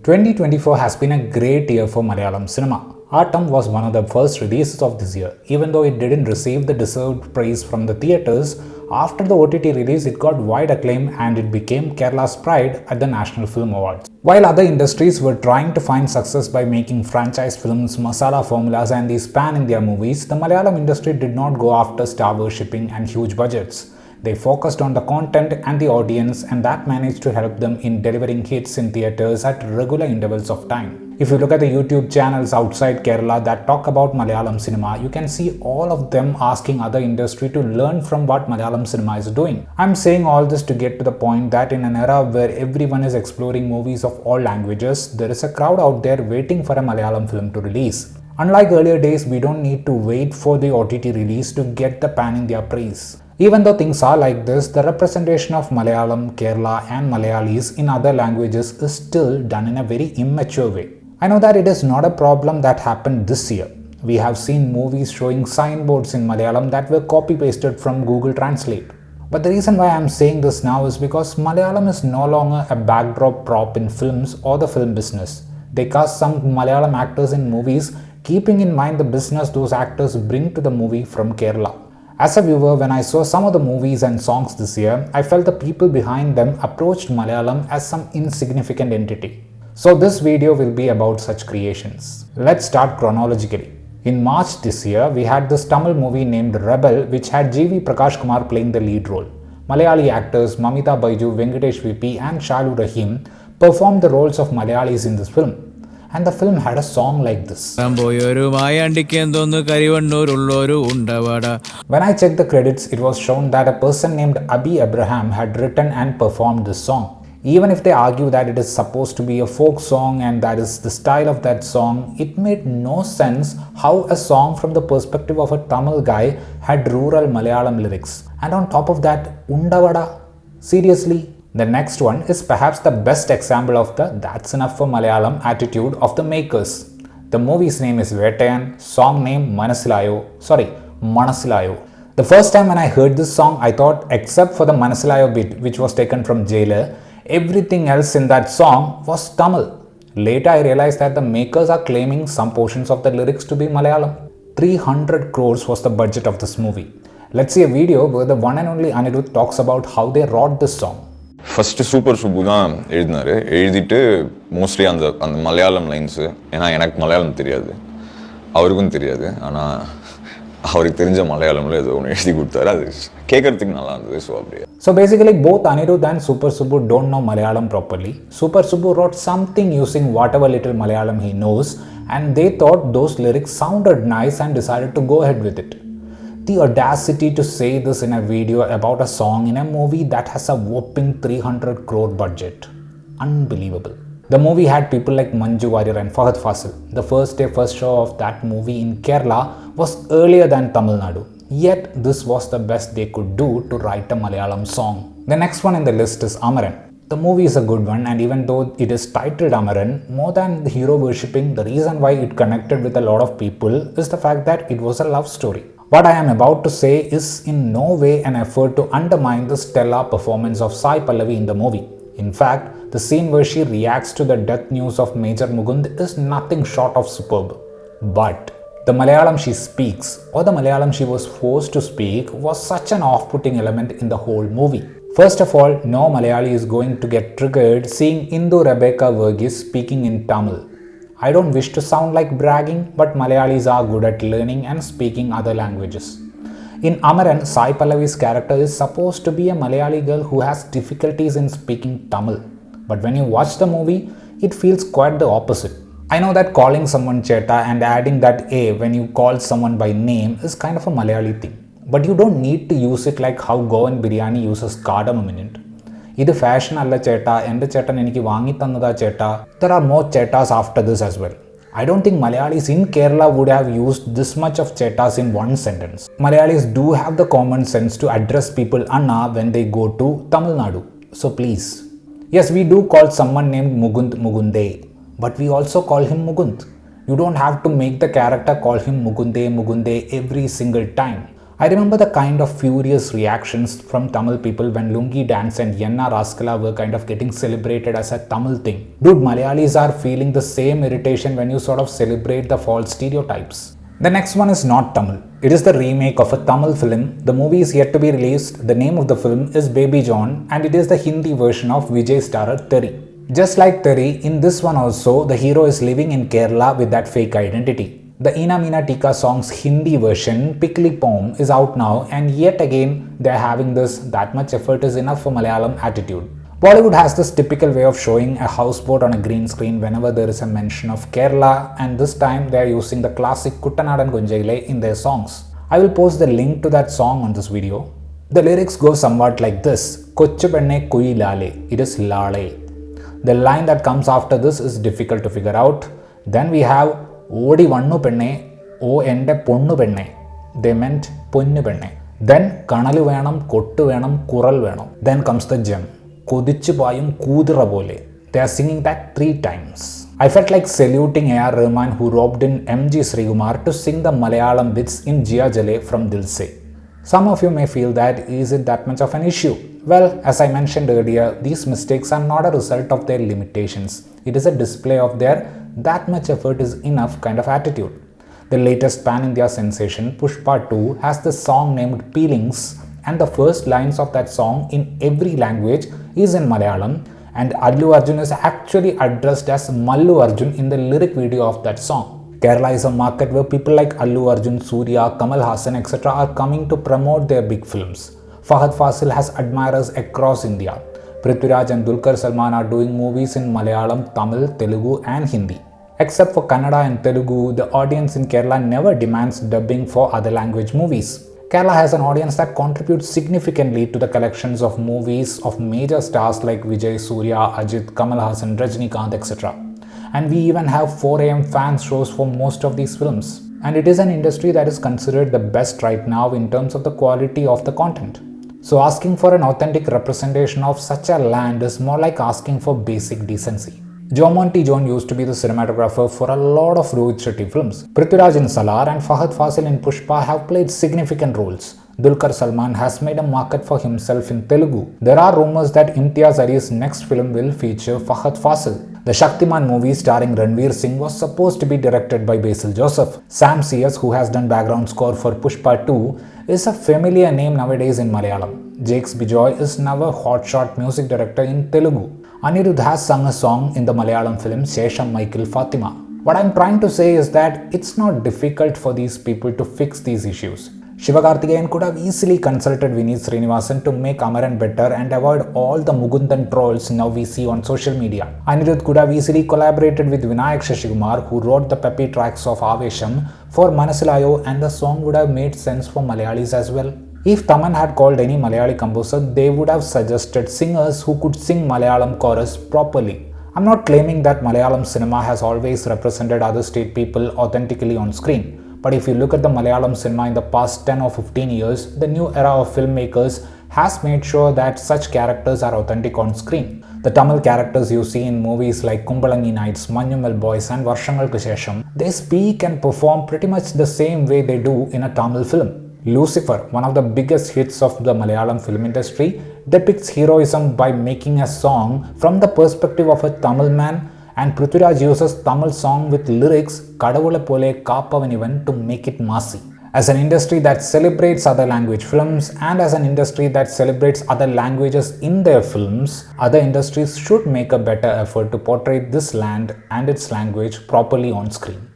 2024 has been a great year for Malayalam cinema. Autumn was one of the first releases of this year. Even though it didn't receive the deserved praise from the theatres, after the OTT release it got wide acclaim and it became Kerala's pride at the National Film Awards. While other industries were trying to find success by making franchise films, masala formulas and these pan-India movies, the Malayalam industry did not go after star worshipping and huge budgets. They focused on the content and the audience, and that managed to help them in delivering hits in theatres at regular intervals of time. If you look at the YouTube channels outside Kerala that talk about Malayalam cinema, you can see all of them asking other industry to learn from what Malayalam cinema is doing. I'm saying all this to get to the point that in an era where everyone is exploring movies of all languages, there is a crowd out there waiting for a Malayalam film to release. Unlike earlier days, we don't need to wait for the OTT release to get the pan-India praise. Even though things are like this, the representation of Malayalam, Kerala and Malayalis in other languages is still done in a very immature way. I know that it is not a problem that happened this year. We have seen movies showing signboards in Malayalam that were copy-pasted from Google Translate. But the reason why I am saying this now is because Malayalam is no longer a backdrop prop in films or the film business. They cast some Malayalam actors in movies keeping in mind the business those actors bring to the movie from Kerala. As a viewer, when I saw some of the movies and songs this year, I felt the people behind them approached Malayalam as some insignificant entity. So this video will be about such creations. Let's start chronologically. In March this year, we had this Tamil movie named Rebel, which had G.V. Prakash Kumar playing the lead role. Malayali actors Mamita Baiju, Venkatesh VP and Shalu Rahim performed the roles of Malayalis in this film. And the film had a song like this. When I checked the credits, it was shown that a person named Abi Abraham had written and performed this song. Even if they argue that it is supposed to be a folk song and that is the style of that song, it made no sense how a song from the perspective of a Tamil guy had rural Malayalam lyrics. And on top of that, Undavada? Seriously? The next one is perhaps the best example of the "that's enough for Malayalam" attitude of the makers. The movie's name is Vettaiyan, song name Manasilayo. The first time when I heard this song, I thought except for the Manasilayo bit which was taken from Jailer, everything else in that song was Tamil. Later I realized that the makers are claiming some portions of the lyrics to be Malayalam. 300 crores was the budget of this movie. Let's see a video where the one and only Anirudh talks about how they wrote this song. First Super Subbu தான் எழுதினாரு. எழுதிட்டு mostly அந்த Malayalam lines, ஏன்னா எனக்கு மலையாளம் தெரியாது, அவருக்கும் தெரியாது, ஆனால் அவருக்கு தெரிஞ்ச மலையாளம்ல ஏதோ ஒன்று எழுதி கொடுத்தாரு. அது கேட்கறதுக்கு நல்லா இருந்தது. ஸோ அப்படியே. So basically both Anirudh and Super Subbu don't know Malayalam properly. Super Subbu wrote something using whatever little Malayalam he knows and they thought those lyrics sounded nice and decided to go ahead with it. The audacity to say this in a video about a song in a movie that has a whopping 300 crore budget. Unbelievable. The movie had people like Manju Warrier and Fahad Fasil. The first day, first show of that movie in Kerala was earlier than Tamil Nadu. Yet this was the best they could do to write a Malayalam song. The next one in the list is Amaran. The movie is a good one, and even though it is titled Amaran, more than the hero worshipping, the reason why it connected with a lot of people is the fact that it was a love story. What I am about to say is in no way an effort to undermine the stellar performance of Sai Pallavi in the movie. In fact, the scene where she reacts to the death news of Major Mukund is nothing short of superb. But the Malayalam she speaks, or the Malayalam she was forced to speak, was such an off-putting element in the whole movie. First of all, no Malayali is going to get triggered seeing Indu Rebecca Verghese speaking in Tamil. I don't wish to sound like bragging, but Malayalis are good at learning and speaking other languages. In Amaran, Sai Pallavi's character is supposed to be a Malayali girl who has difficulties in speaking Tamil. But when you watch the movie, it feels quite the opposite. I know that calling someone Cheta and adding that A when you call someone by name is kind of a Malayali thing. But you don't need to use it like how Goan biryani uses cardamom in it. ഇത് fashion അല്ല ചേട്ടാ, എൻ്റെ ചേട്ടൻ എനിക്ക് വാങ്ങി തന്നതാ ചേട്ടാ. There are more chetas after this as well. I don't think Malayalis in Kerala would have used this much of chetas in one sentence. Malayalis do have the common sense to address people Anna when they go to Tamil Nadu. So please. Yes, we do call someone named Mugund Mugunde, but we also call him Mugund. You don't have to make the character call him Mugunde Mugunde every single time. I remember the kind of furious reactions from Tamil people when Lungi Dance and Yenna Raskala were kind of getting celebrated as a Tamil thing. Dude, Malayalis are feeling the same irritation when you sort of celebrate the false stereotypes. The next one is not Tamil. It is the remake of a Tamil film. The movie is yet to be released. The name of the film is Baby John and it is the Hindi version of Vijay starrer Theri. Just like Theri, in this one also, the hero is living in Kerala with that fake identity. The Ina Meena Tika song's Hindi version, Pickly Poem, is out now and yet again they are having this "that much effort is enough for Malayalam" attitude. Bollywood has this typical way of showing a houseboat on a green screen whenever there is a mention of Kerala, and this time they are using the classic Kuttanadan Gunjaile in their songs. I will post the link to that song on this video. The lyrics go somewhat like this: Kochu penne kui lale, it is lale. The line that comes after this is difficult to figure out. Then we have Odi vannu penne, O ende ponnu penne. They meant ponnu penne. Then kanalu venam, kottu venam, kural venam. Then comes the gem. Kodichu payum kudira pole. They are singing that 3 times. I felt like saluting A.R. Rahman who roped in M.G. Srikumar to sing the Malayalam bits in Jia Jale from Dil Se. Some of you may feel that is it that much of an issue? Well, as I mentioned earlier, these mistakes are not a result of their limitations. It is a display of their "that much effort is enough" kind of attitude. The latest pan-India sensation, Pushpa 2, has the song named Peelings, and the first lines of that song in every language is in Malayalam, and Allu Arjun is actually addressed as Mallu Arjun in the lyric video of that song. Kerala is a market where people like Allu Arjun, Surya, Kamal Hassan, etc. are coming to promote their big films. Fahad Fasil has admirers across India. Prithviraj and Dulquer Salmaan are doing movies in Malayalam, Tamil, Telugu and Hindi. Except for Kannada and Telugu, the audience in Kerala never demands dubbing for other language movies. Kerala has an audience that contributes significantly to the collections of movies of major stars like Vijay, Surya, Ajit, Kamal Hassan, Rajinikanth, etc. And we even have 4 AM fan shows for most of these films. And it is an industry that is considered the best right now in terms of the quality of the content. So asking for an authentic representation of such a land is more like asking for basic decency. Jomonty John used to be the cinematographer for a lot of Rohit Shetty films. Prithviraj in Salar and Fahad Fasil in Pushpa have played significant roles. Dulquer Salmaan has made a market for himself in Telugu. There are rumors that Imtiaz Ali's next film will feature Fahad Fasil. The Shaktiman movie starring Ranveer Singh was supposed to be directed by Basil Joseph. Sam CS, who has done background score for Pushpa 2, is a familiar name nowadays in Malayalam. Jakes Bijoy is now a hotshot music director in Telugu. Anirudh has sung a song in the Malayalam film Shesham Michael Fatima. What I'm trying to say is that it's not difficult for these people to fix these issues. Sivakarthikeyan could have easily consulted Vineet Srinivasan to make Amaran better and avoid all the Mugundan trolls now we see on social media. Anirudh could have easily collaborated with Vinayak Shashikumar, who wrote the peppy tracks of Avesham for Manasilayo, and the song would have made sense for Malayalis as well. If Taman had called any Malayali composer, they would have suggested singers who could sing Malayalam chorus properly. I'm not claiming that Malayalam cinema has always represented other state people authentically on screen. But if you look at the Malayalam cinema in the past 10 or 15 years, the new era of filmmakers has made sure that such characters are authentic on screen. The Tamil characters you see in movies like Kumbalangi Nights, Manyumal Boys and Varshangalku Shesham, they speak and perform pretty much the same way they do in a Tamil film. Lucifer, one of the biggest hits of the Malayalam film industry, depicts heroism by making a song from the perspective of a Tamil man, and Prithviraj uses Tamil song with lyrics Kadavula Pole Kaapavanivan to make it massy. As an industry that celebrates other language films and as an industry that celebrates other languages in their films, other industries should make a better effort to portray this land and its language properly on screen.